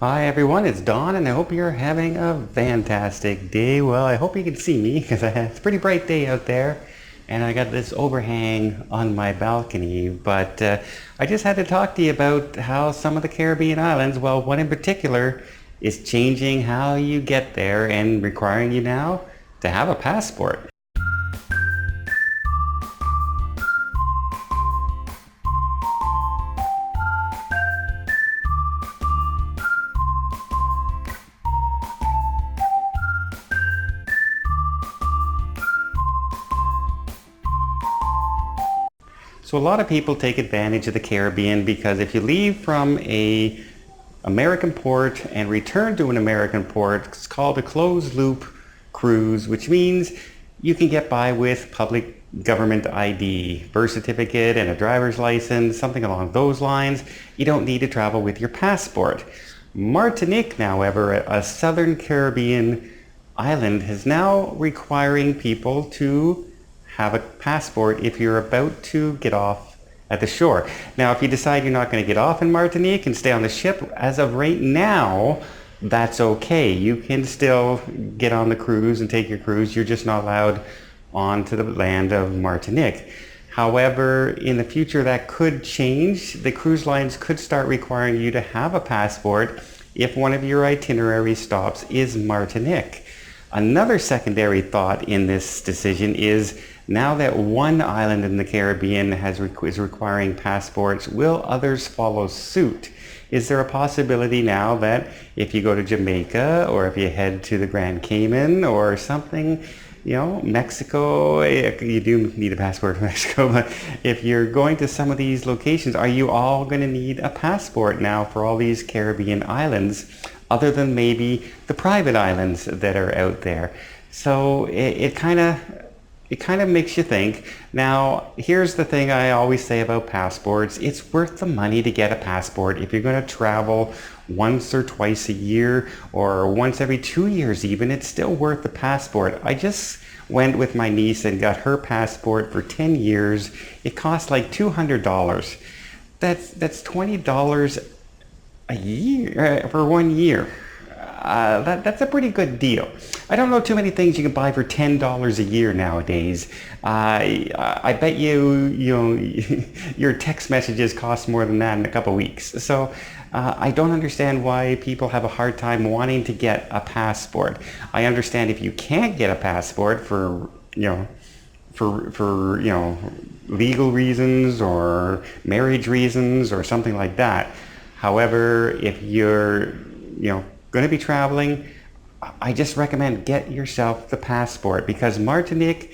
Hi everyone, it's Don and I hope you're having a fantastic day. Well, I hope you can see me because it's a pretty bright day out there and I got this overhang on my balcony. But I just had to talk to you about how some of the Caribbean islands, well, one in particular, is changing how you get there and requiring you now to have a passport. So a lot of people take advantage of the Caribbean because if you leave from a American port and return to an American port, it's called a closed loop cruise, which means you can get by with public government ID, birth certificate and a driver's license, something along those lines. You don't need to travel with your passport. Martinique, however, a southern Caribbean island, is now requiring people to have a passport if you're about to get off at the shore. Now, if you decide you're not going to get off in Martinique and stay on the ship, as of right now, that's okay. You can still get on the cruise and take your cruise. You're just not allowed onto the land of Martinique. However, in the future, that could change. The cruise lines could start requiring you to have a passport if one of your itinerary stops is Martinique. Another secondary thought in this decision is now that one island in the Caribbean is requiring passports, will others follow suit? Is there a possibility now that if you go to Jamaica or if you head to the Grand Cayman or something, Mexico, you do need a passport for Mexico, but if you're going to some of these locations, are you all going to need a passport now for all these Caribbean islands, other than maybe the private islands that are out there? So it kind of makes you think. Now, here's the thing I always say about passports. It's worth the money to get a passport if you're going to travel once or twice a year or once every 2 years even. It's still worth the passport. I just went with my niece and got her passport for 10 years. It cost like $200. That's $20 a year for 1 year. That's a pretty good deal. I don't know too many things you can buy for $10 a year nowadays. I bet your text messages cost more than that in a couple weeks. So I don't understand why people have a hard time wanting to get a passport. I understand if you can't get a passport for legal reasons or marriage reasons or something like that. However, if you're going to be traveling, I just recommend get yourself the passport, because Martinique,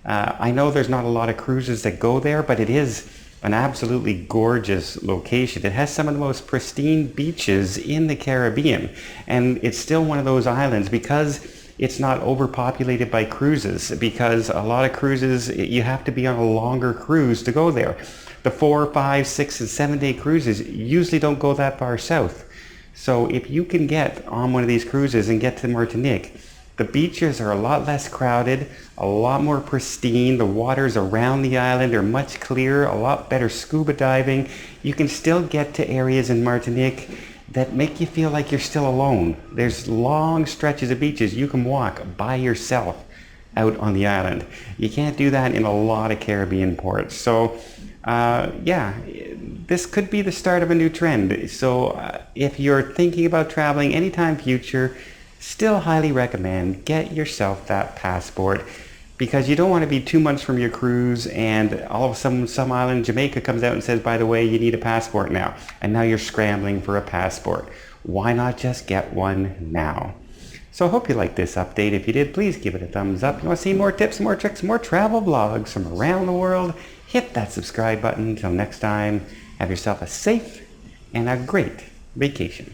I know there's not a lot of cruises that go there, but it is an absolutely gorgeous location. It has some of the most pristine beaches in the Caribbean, and it's still one of those islands because it's not overpopulated by cruises, because a lot of cruises, you have to be on a longer cruise to go there. The 4, 5, 6, and 7 day cruises usually don't go that far south. So if you can get on one of these cruises and get to Martinique, the beaches are a lot less crowded, a lot more pristine. The waters around the island are much clearer, a lot better scuba diving. You can still get to areas in Martinique that make you feel like you're still alone. There's long stretches of beaches you can walk by yourself out on the island. You can't do that in a lot of Caribbean ports. So this could be the start of a new trend. So if you're thinking about traveling anytime future, still highly recommend get yourself that passport, because you don't want to be 2 months from your cruise and all of a sudden some island, Jamaica, comes out and says, by the way, you need a passport now. And now you're scrambling for a passport. Why not just get one now? So I hope you liked this update. If you did, please give it a thumbs up. If you want to see more tips, more tricks, more travel vlogs from around the world, hit that subscribe button. Until next time, have yourself a safe and a great vacation.